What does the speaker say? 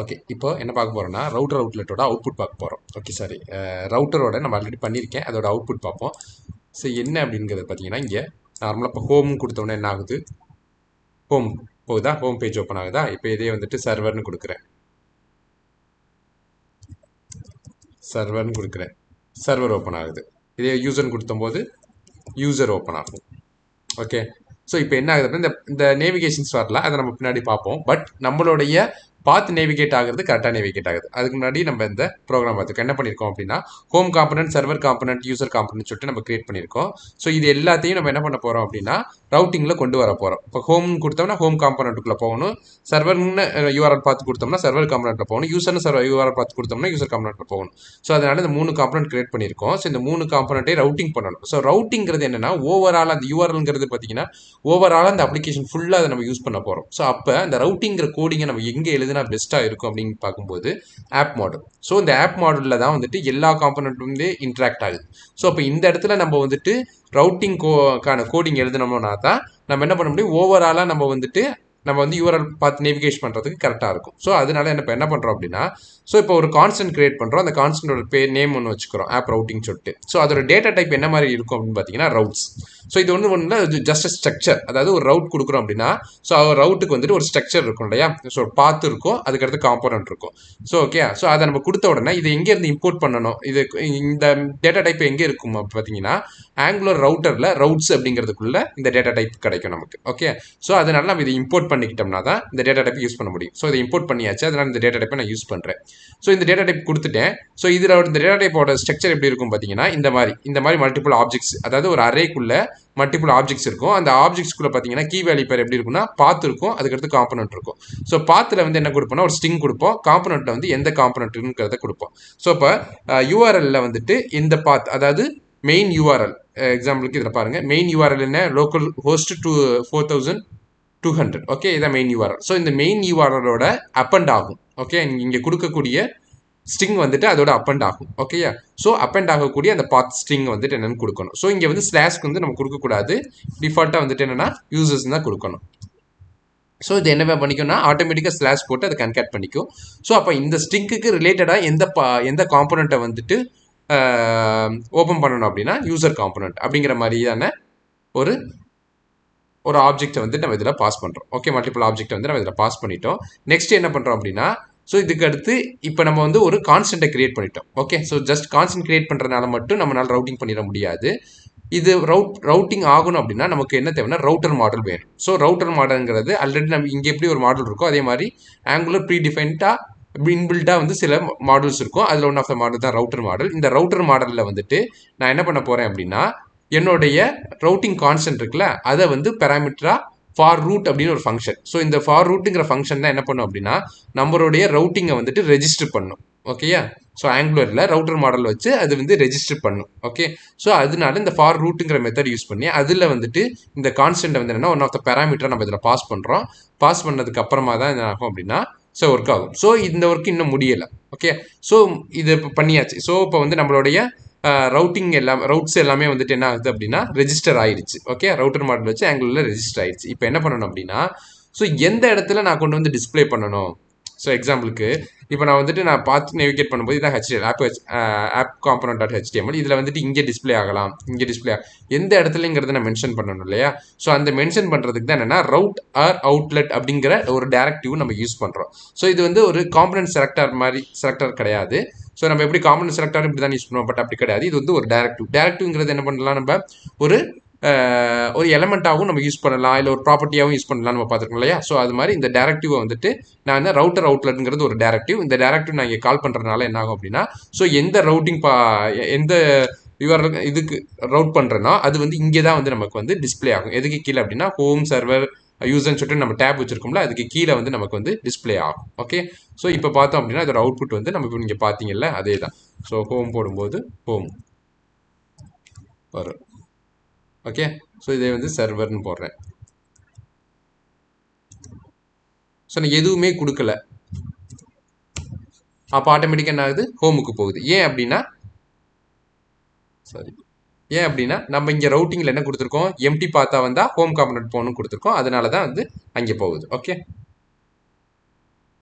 Okay, இப்போ என்ன பார்க்க போகிறோம்னா ரவுட்டர் அவுட்லெட்டோட அவுட்புட் பார்க்க போகிறோம். ஓகே, சாரி, ரவுட்டரோட நம்ம ஆல்ரெடி பண்ணியிருக்கேன், அதோட அவுட்புட் பார்ப்போம். ஸோ என்ன அப்படிங்கிறது பார்த்தீங்கன்னா, இங்கே நார்மலாக இப்போ ஹோம் கொடுத்தோன்னே என்ன ஆகுது, ஹோம் போகுதா, ஹோம் பேஜ் ஓப்பன் ஆகுதா. இப்போ இதே வந்துட்டு சர்வர்னு கொடுக்குறேன், சர்வர் ஓப்பன் ஆகுது. இதே யூசர்னு கொடுத்தம்போது யூசர் ஓப்பன் ஆகும். ஓகே, ஸோ இப்போ என்ன ஆகுதுன்னா இந்த இந்த நேவிகேஷன்ஸ் வரல, அதை நம்ம பின்னாடி பார்ப்போம். பட் நம்மளுடைய பார்த்து நேவிகேட் ஆகுறது கரெக்டாக நேவிகேட் ஆகுது. அதுக்கு முன்னாடி நம்ம இந்த ப்ரோக்ராம் பார்த்துருக்கோம். என்ன பண்ணியிருக்கோம் அப்படின்னா, home component, server component, user component சொல்லிட்டு நம்ம கிரியேட் பண்ணியிருக்கோம். ஸோ இது எல்லாத்தையும் நம்ம என்ன பண்ண போகிறோம் அப்படின்னா ரவுட்டிங்கில் கொண்டு வர போகிறோம். இப்போ ஹோம் கொடுத்தோம்னா ஹோம் காம்பனண்ட்டுக்குள்ளே போகணும், சர்வர்னு யூஆர்எல் பார்த்து கொடுத்தோம்னா சர்வர் காம்பனண்ட்டில் போகணும், யூசர்னு யூஆர்எல் பார்த்து கொடுத்தோம்னா யூசர் காம்பனண்ட்டில் போகணும். ஸோ அதனால இந்த 3 காம்பனண்ட் கிரியேட் பண்ணியிருக்கோம். ஸோ இந்த 3 காம்பனண்ட்டை ரவுட்டிங் பண்ணணும். ஸோ ரவுட்டிங்கிறது என்னன்னா ஓவரால் அந்த யூஆர்எல்ங்கிறது பார்த்தீங்கன்னா ஓவராலாக அந்த அப்ளிகேஷன் ஃபுல்லாக அதை நம்ம யூஸ் பண்ண போகிறோம். ஸோ அப்போ அந்த ரவுட்டிங்கிற கோடிங்கை நம்ம எங்கே எழுதுனா பெஸ்ட்டாக இருக்கும் அப்படின்னு பார்க்கும்போது ஆப் மாடல். ஸோ இந்த ஆப் மாடலில் தான் வந்துட்டு எல்லா காம்பனண்ட்டும் வந்து இன்ட்ராக்ட் ஆகுது. ஸோ அப்போ இந்த இடத்துல நம்ம வந்துட்டு ரவுட்டிங் கோடிங் எழுதினோம்னா தான் நம்ம என்ன பண்ண முடியும், ஓவராலாக நம்ம வந்து யூஆர்எல் பார்த்து நேவிகேஷன் பண்ணுறதுக்கு கரெக்டாக இருக்கும். ஸோ அதனால என்ன பண்ணுறோம் அப்படின்னா, ஸோ இப்போ ஒரு கான்ஸ்டன்ட் கிரியேட் பண்ணுறோம், அந்த கான்ஸ்டன்டோட நேம் ஒன்று வச்சுக்கிறோம், ஆப் ரவுட்டிங் சொல்லிட்டு. ஸோ அதோட டேட்டா டைப் என்ன மாதிரி இருக்கும் அப்படின்னு பார்த்தீங்கன்னா ரவுட்ஸ். ஸோ இது ஒன்று ஜஸ்ட் ஸ்ட்ரக்சர், அதாவது ஒரு ரவுட் கொடுக்குறோம் அப்படின்னா ஸோ ரவுட்டுக்கு வந்துட்டு ஒரு ஸ்ட்ரக்சர் இருக்கும் இல்லையா. ஸோ பாத்து இருக்கும், அதுக்கடுத்து காம்போனன்ட் இருக்கும். ஸோ ஓகே, ஸோ அதை நம்ம கொடுத்த உடனே இது எங்கேருந்து இம்போர்ட் பண்ணணும், இது இந்த டேட்டா டைப் எங்கே இருக்கும் பார்த்தீங்கன்னா ஆங்குலர் ரவுட்டரில் ரவுட்ஸ் அப்படிங்கிறதுக்குள்ள இந்த டேட்டா டைப் கிடைக்கும் நமக்கு. ஓகே, ஸோ அதனால நம்ம இதை இம்போர்ட் பண்ணிக்கிட்டோம்னா தான் இந்த டேட்டா டைப் யூஸ் பண்ண முடியும். ஸோ இதை இம்போர்ட் பண்ணியாச்சு, அதனால இந்த டேட்டா டைப்பை நான் யூஸ் பண்ணுறேன். ஸோ இந்த டேட்டா டைப் கொடுத்துட்டேன். ஸோ இதில் இந்த டேட்டா டைப்போட ஸ்ட்ரக்சர் எப்படி இருக்கும் பார்த்தீங்கன்னா இந்த மாதிரி மல்டிபிள் ஆப்ஜெக்ட்ஸ், அதாவது ஒரு அரேக்குள்ள மல்டிபிள் ஆப்ஜெக்ட்ஸ் இருக்கும். அந்த ஆப்ஜெக்ட்ஸ்குள்ள பார்த்தீங்கன்னா கீ வேல்யூ பேர் எப்படி இருக்குன்னா பாத் இருக்கும், அதுக்கடுத்து காம்பனன்ட் இருக்கும். ஸோ பாத்தில் வந்து என்ன கொடுப்போம்னா ஒரு ஸ்ட்ரிங் கொடுப்போம், காம்பனண்ட்டில் வந்து எந்த காம்பனண்ட்டுங்கிறத கொடுப்போம். ஸோ இப்போ யூஆர்எல்ல வந்துட்டு இந்த பாத், அதாவது மெயின் யூஆர்எல், எக்ஸாம்பிளுக்கு இதில் பாருங்கள், மெயின் யூஆர்எல் என்ன, லோக்கல் ஹோஸ்ட் 4200. ஓகே, இதான் மெயின் யூஆர்எல். ஸோ இந்த மெயின் யூஆர்எலோட அப் அண்ட் ஆகும். ஓகே, இங்கே கொடுக்கக்கூடிய ஸ்ட்ரிங் வந்துட்டு அதோட அப் அண்ட் ஆகும். ஓகேயா, ஸோ அப் அண்ட் ஆகக்கூடிய அந்த பாத் ஸ்ட்ரிங் வந்துட்டு என்னன்னு கொடுக்கணும். ஸோ இங்கே வந்து ஸ்லாஷ்க்கு வந்து நம்ம கொடுக்கக்கூடாது, டிஃபால்ட்டாக வந்துட்டு என்னன்னா யூசர்ஸ் தான் கொடுக்கணும். ஸோ இது என்ன பண்ணிக்கணும்னா ஆட்டோமேட்டிக்காக ஸ்லாஷ் போட்டு அதை கன்கேட் பண்ணிக்கும். ஸோ அப்போ இந்த ஸ்ட்ரிங்குக்கு ரிலேட்டடாக எந்த காம்பனண்ட்டை வந்துட்டு ஓப்பன் பண்ணணும் அப்படின்னா யூசர் காம்பனண்ட் அப்படிங்கிற மாதிரியான ஒரு ஆப்ஜெக்ட்டை வந்து நம்ம இதில் பாஸ் பண்ணுறோம். ஓகே, மல்டிபிள் ஆப்ஜெக்ட் வந்து நம்ம இதில் பாஸ் பண்ணிட்டோம். நெக்ஸ்ட் என்ன பண்ணுறோம் அப்படின்னா, ஸோ இதுக்கு அடுத்து இப்போ நம்ம வந்து ஒரு கான்ஸ்டன்ட்டை கிரியேட் பண்ணிட்டோம். Okay, so just constant create பண்ணுறதுனால மட்டும் நம்மளால் ரவுட்டிங் பண்ணிட முடியாது. இது ரவுட்டிங் ஆகணும் அப்படின்னா நமக்கு என்ன தேவைன்னா ரவுட்டர் மாடல் வேணும். ஸோ ரவுட்டர் மாடல்ங்கிறது ஆல்ரெடி நம்ம இங்கே எப்படி ஒரு மாடல் இருக்கோ அதே மாதிரி ஆங்குலர் ப்ரீ டிஃபைன்டாக இன்பில்டாக வந்து சில மாடல்ஸ் இருக்கும். அதில் ஒன் ஆஃப் த மாடல் தான் ரவுட்டர் மாடல். இந்த ரவுட்டர் மாடலில் வந்துட்டு நான் என்ன பண்ண போகிறேன் அப்படின்னா என்னுடைய ரவுட்டிங் கான்ஸ்டன்ட் இருக்குல்ல, அதை வந்து பேராமீட்டரா ஃபார் ரூட் அப்படின்னு ஒரு ஃபங்க்ஷன். ஸோ இந்த ஃபார் ரூட்டுங்கிற ஃபங்க்ஷன் தான் என்ன பண்ணும் அப்படின்னா நம்மளுடைய ரவுட்டிங்கை வந்துட்டு ரெஜிஸ்டர் பண்ணும். ஓகேயா, ஸோ ஆங்குலரில் ரவுட்டர் மாடல் வச்சு அது வந்து ரெஜிஸ்டர் பண்ணும். ஓகே, ஸோ அதனால இந்த ஃபார் ரூட்டுங்கிற மெத்தட் யூஸ் பண்ணி அதில் வந்துட்டு இந்த கான்ஸ்டன்ட் வந்து என்னன்னா ஒன் ஆஃப் த பேராமீட்டர் நம்ம இதில் பாஸ் பண்ணுறோம். பாஸ் பண்ணதுக்கு அப்புறமா தான் என்ன ஆகும் அப்படின்னா ஸோ ஒர்க் ஆகும். ஸோ இந்த ஒர்க் இன்னும் முடியலை. ஓகே, ஸோ இது இப்போ பண்ணியாச்சு. ஸோ இப்போ வந்து நம்மளுடைய ரவுட்ஸ் எல்லாமே வந்துட்டு என்ன ஆகுது அப்படின்னா ரெஜிஸ்டர் ஆயிடுச்சு. ஓகே, ரவுட்டர் மாடல் வச்சு ஆங்குலரில் ரெஜிஸ்டர் ஆயிடுச்சு. இப்போ என்ன பண்ணணும் அப்படின்னா ஸோ எந்த இடத்துல நான் கொண்டு வந்து டிஸ்பிளே பண்ணணும். ஸோ எக்ஸாம்பிளுக்கு இப்போ நான் பார்த்து நேவிகேட் பண்ணும்போது இதான் HTML app component dot HTML. இதில் வந்துட்டு இங்கே டிஸ்பிளே ஆகலாம், இங்கே டிஸ்பிளே எந்த இடத்துலங்கிறத நான் மென்ஷன் பண்ணணும் இல்லையா. ஸோ அந்த மென்ஷன் பண்ணுறதுக்கு தான் என்னென்னா ரவுட் ஆர் அவுட்லெட் அப்படிங்கிற ஒரு டேரக்டிவ் நம்ம யூஸ் பண்ணுறோம். ஸோ இது வந்து ஒரு காம்பனண்ட் செலக்டர் கிடையாது. ஸோ நம்ம எப்படி காம்பனண்ட் செலக்டர் இப்படி தான் யூஸ் பண்ணுவோம், பட் அப்படி கிடையாது. இது வந்து ஒரு டேரக்டிவ்ங்கிறது என்ன பண்ணலாம், நம்ம ஒரு எலமெண்ட்டாகவும் நம்ம யூஸ் பண்ணலாம், இல்லை ஒரு ப்ராப்பர்ட்டியாகவும் யூஸ் பண்ணலாம் நம்ம பார்த்துருக்கோம் இல்லையா. ஸோ அது மாதிரி இந்த டேரக்டிவை வந்துட்டு நான் ரவுட்டர் அவுட்லெட்ங்கிறது ஒரு டேரக்டிவ். இந்த டேரக்டிவ் நான் இங்கே கால் பண்ணுறதுனால என்ன ஆகும் அப்படின்னா ஸோ எந்த எந்த இதுக்கு ரவுட் பண்ணுறேன்னா அது வந்து இங்கே தான் வந்து நமக்கு வந்து டிஸ்பிளே ஆகும். எதுக்கு கீழே அப்படின்னா ஹோம் சர்வர் யூசர்னு சொல்லிட்டு நம்ம டேப் வச்சிருக்கோம்ல, அதுக்கு கீழே வந்து நமக்கு வந்து டிஸ்பிளே ஆகும். ஓகே, ஸோ இப்போ பார்த்தோம் அப்படின்னா அதோட அவுட்புட் வந்து நம்ம இப்போ நீங்கள் பார்த்தீங்கல்ல அதே தான். ஸோ ஹோம் போடும்போது ஹோம் வரும். ஓகே, ஸோ இதை வந்து சர்வர்னு போடுறேன். ஸோ நான் எதுவுமே கொடுக்கல, அப்போ ஆட்டோமேட்டிக்காக என்ன ஆகுது, ஹோமுக்கு போகுது. ஏன் அப்படின்னா நம்ம இங்கே ரவுட்டிங்கில் என்ன கொடுத்துருக்கோம், எம்டி பார்த்தா வந்தால் ஹோம் காம்பனண்ட் போகணும்னு கொடுத்துருக்கோம், அதனால தான் வந்து அங்கே போகுது. ஓகே.